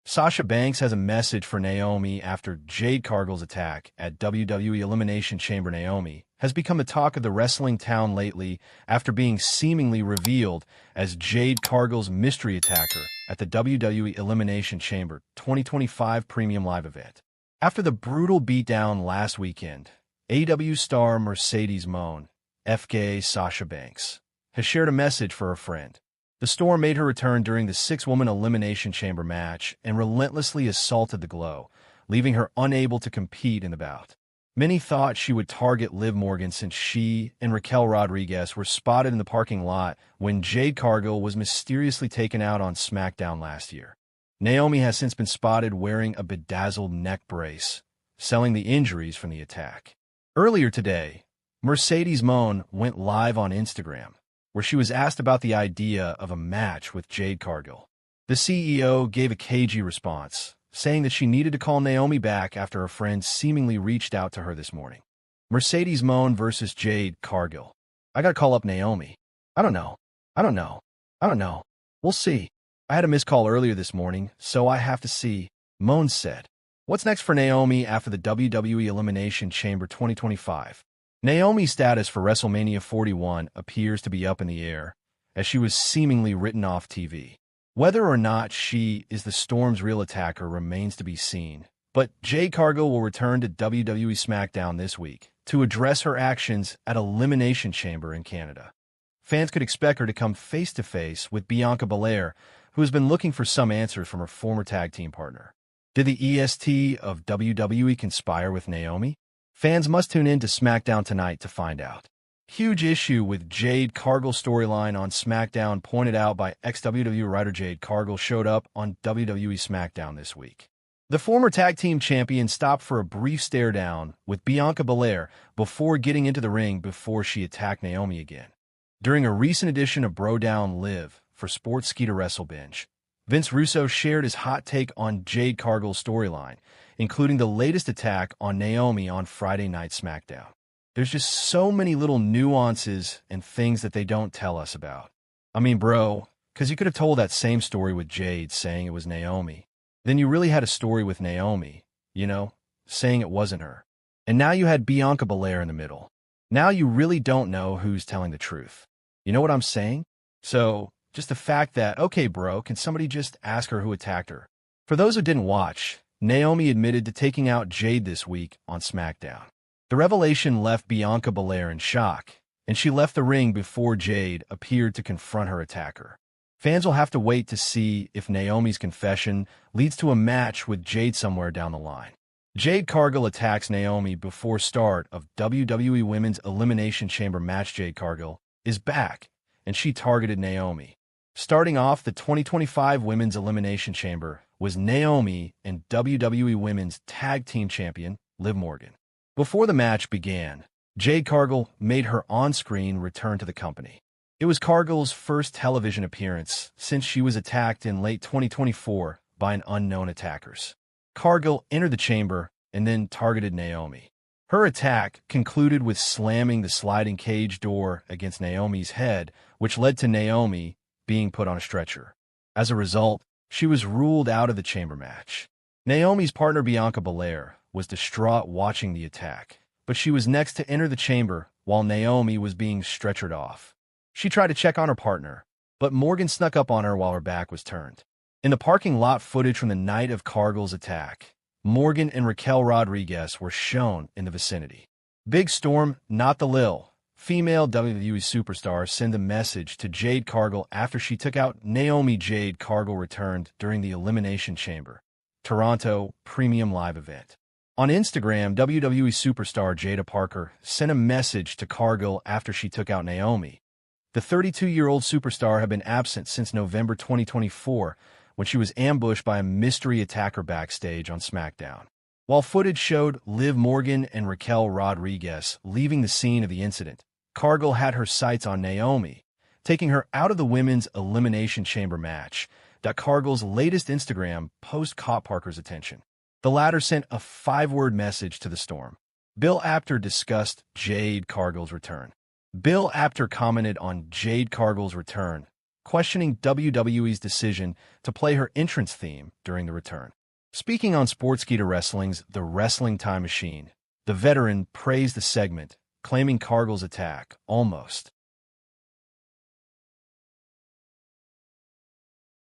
Sasha Banks has a message for Naomi after Jade Cargill's attack at WWE Elimination Chamber. Naomi has become the talk of the wrestling town lately after being seemingly revealed as Jade Cargill's mystery attacker at the WWE Elimination Chamber 2025 Premium Live event. After the brutal beatdown last weekend, AEW star Mercedes Moan, FK Sasha Banks, has shared a message for her friend. The Storm made her return during the six-woman Elimination Chamber match and relentlessly assaulted the Glow, leaving her unable to compete in the bout. Many thought she would target Liv Morgan since she and Raquel Rodriguez were spotted in the parking lot when Jade Cargill was mysteriously taken out on SmackDown last year. Naomi has since been spotted wearing a bedazzled neck brace, selling the injuries from the attack. Earlier today, Mercedes Moan went live on Instagram, where she was asked about the idea of a match with Jade Cargill. The CEO gave a cagey response, saying that she needed to call Naomi back after her friend seemingly reached out to her this morning. Mercedes Moan versus Jade Cargill. I gotta call up Naomi. I don't know. We'll see. I had a missed call earlier this morning, so I have to see, Moan said. What's next for Naomi after the WWE Elimination Chamber 2025? Naomi's status for WrestleMania 41 appears to be up in the air, as she was seemingly written off TV. Whether or not she is the Storm's real attacker remains to be seen, but Jade Cargill will return to WWE SmackDown this week to address her actions at Elimination Chamber in Canada. Fans could expect her to come face-to-face with Bianca Belair, who has been looking for some answers from her former tag team partner. Did the EST of WWE conspire with Naomi? Fans must tune in to SmackDown tonight to find out. Huge issue with Jade Cargill's storyline on SmackDown pointed out by ex-WWE writer Jade Cargill showed up on WWE SmackDown this week. The former tag team champion stopped for a brief stare-down with Bianca Belair before getting into the ring before she attacked Naomi again. During a recent edition of BroDown Live for Sportskeeda WrestleBinge, Vince Russo shared his hot take on Jade Cargill's storyline, including the latest attack on Naomi on Friday Night SmackDown. There's just so many little nuances and things that they don't tell us about. I mean, bro, because you could have told that same story with Jade saying it was Naomi. Then you really had a story with Naomi, saying it wasn't her. And now you had Bianca Belair in the middle. Now you really don't know who's telling the truth. You know what I'm saying? So, just the fact that, okay, bro, can somebody just ask her who attacked her? For those who didn't watch, Naomi admitted to taking out Jade this week on SmackDown. The revelation left Bianca Belair in shock, and she left the ring before Jade appeared to confront her attacker. Fans will have to wait to see if Naomi's confession leads to a match with Jade somewhere down the line. Jade Cargill attacks Naomi before start of WWE Women's Elimination Chamber match. Jade Cargill is back, and she targeted Naomi. Starting off the 2025 Women's Elimination Chamber was Naomi and WWE Women's Tag Team Champion, Liv Morgan. Before the match began, Jade Cargill made her on-screen return to the company. It was Cargill's first television appearance since she was attacked in late 2024 by an unknown attackers. Cargill entered the chamber and then targeted Naomi. Her attack concluded with slamming the sliding cage door against Naomi's head, which led to Naomi being put on a stretcher. As a result, she was ruled out of the chamber match. Naomi's partner Bianca Belair was distraught watching the attack, but she was next to enter the chamber while Naomi was being stretchered off. She tried to check on her partner, but Morgan snuck up on her while her back was turned. In the parking lot footage from the night of Cargill's attack, Morgan and Raquel Rodriguez were shown in the vicinity. Big Storm, not the Lil, female WWE superstar, sent a message to Jade Cargill after she took out Naomi. Jade Cargill returned during the Elimination Chamber Toronto Premium Live event. On Instagram, WWE superstar Jada Parker sent a message to Cargill after she took out Naomi. The 32-year-old superstar had been absent since November 2024 when she was ambushed by a mystery attacker backstage on SmackDown. While footage showed Liv Morgan and Raquel Rodriguez leaving the scene of the incident, Cargill had her sights on Naomi, taking her out of the Women's Elimination Chamber match. Cargill's latest Instagram post caught Parker's attention. The latter sent a 5-word message to the Storm. Bill Apter discussed Jade Cargill's return. Bill Apter commented on Jade Cargill's return, questioning WWE's decision to play her entrance theme during the return. Speaking on Sportskeeda Wrestling's The Wrestling Time Machine, the veteran praised the segment, claiming Cargill's attack almost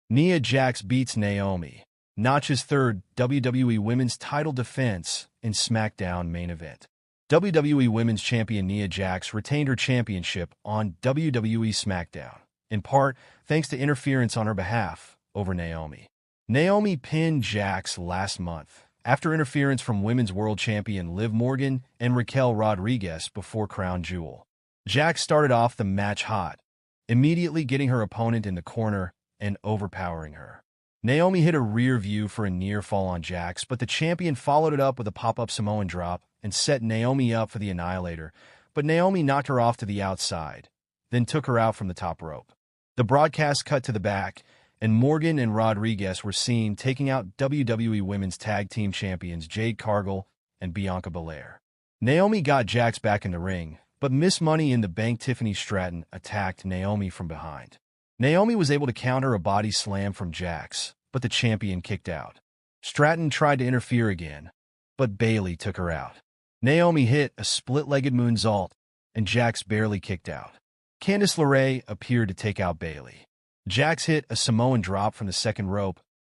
Nia Jax beats Naomi, notches third WWE Women's title defense in SmackDown main event. WWE Women's Champion Nia Jax retained her championship on WWE SmackDown, in part thanks to interference on her behalf over Naomi. Naomi pinned Jax last month after interference from Women's World Champion Liv Morgan and Raquel Rodriguez before Crown Jewel. Jax started off the match hot, immediately getting her opponent in the corner and overpowering her. Naomi hit a rear view for a near fall on Jax, but the champion followed it up with a pop-up Samoan drop and set Naomi up for the Annihilator, but Naomi knocked her off to the outside, then took her out from the top rope. The broadcast cut to the back, and Morgan and Rodriguez were seen taking out WWE Women's Tag Team Champions Jade Cargill and Bianca Belair. Naomi got Jax back in the ring, but Miss Money in the Bank Tiffany Stratton attacked Naomi from behind. Naomi was able to counter a body slam from Jax, but the champion kicked out. Stratton tried to interfere again, but Bayley took her out. Naomi hit a split-legged moonsault, and Jax barely kicked out. Candice LeRae appeared to take out Bayley. Jax hit a Samoan drop from the second rope,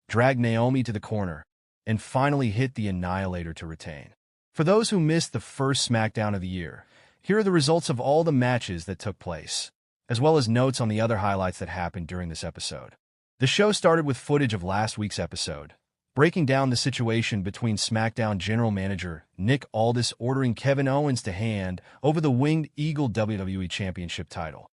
dragged Naomi to the corner, and finally hit the Annihilator to retain. For those who missed the first SmackDown of the year, here are the results of all the matches that took place, as well as notes on the other highlights that happened during this episode. The show started with footage of last week's episode, breaking down the situation between SmackDown General Manager Nick Aldis ordering Kevin Owens to hand over the Winged Eagle WWE Championship title,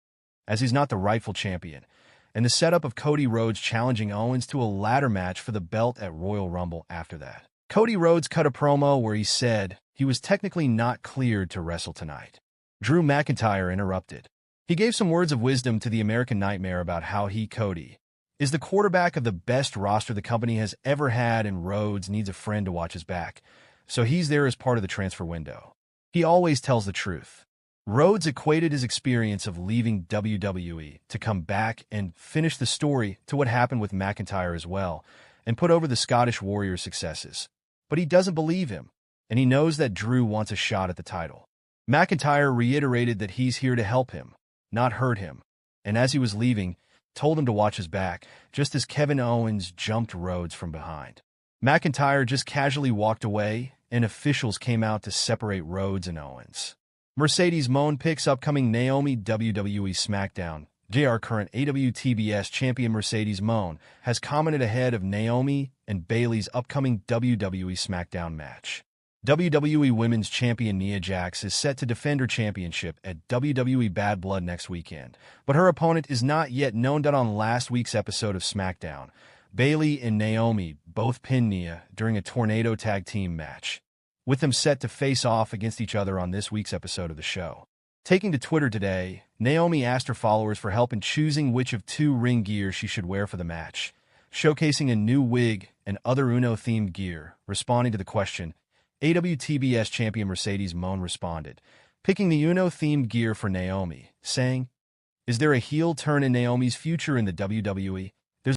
as he's not the rightful champion, and the setup of Cody Rhodes challenging Owens to a ladder match for the belt at Royal Rumble after that. Cody Rhodes cut a promo where he said he was technically not cleared to wrestle tonight. Drew McIntyre interrupted. He gave some words of wisdom to the American Nightmare about how he, Cody, is the quarterback of the best roster the company has ever had, and Rhodes needs a friend to watch his back, so he's there as part of the transfer window. He always tells the truth. Rhodes equated his experience of leaving WWE to come back and finish the story to what happened with McIntyre as well, and put over the Scottish Warrior's successes. But he doesn't believe him, and he knows that Drew wants a shot at the title. McIntyre reiterated that he's here to help him, not hurt him, and as he was leaving, told him to watch his back, just as Kevin Owens jumped Rhodes from behind. McIntyre just casually walked away, and officials came out to separate Rhodes and Owens. Mercedes Moné picks upcoming Naomi WWE SmackDown. JR current AWTBS champion Mercedes Moné has commented ahead of Naomi and Bayley's upcoming WWE SmackDown match. WWE Women's Champion Nia Jax is set to defend her championship at WWE Bad Blood next weekend, but her opponent is not yet known. On last week's episode of SmackDown, Bayley and Naomi both pinned Nia during a tornado tag team match, with them set to face off against each other on this week's episode of the show. Taking to Twitter today, Naomi asked her followers for help in choosing which of two ring gear she should wear for the match, showcasing a new wig and other Uno-themed gear. Responding to the question, AWTBS champion Mercedes Moné responded, picking the Uno-themed gear for Naomi, saying, "Is there a heel turn in Naomi's future in the WWE?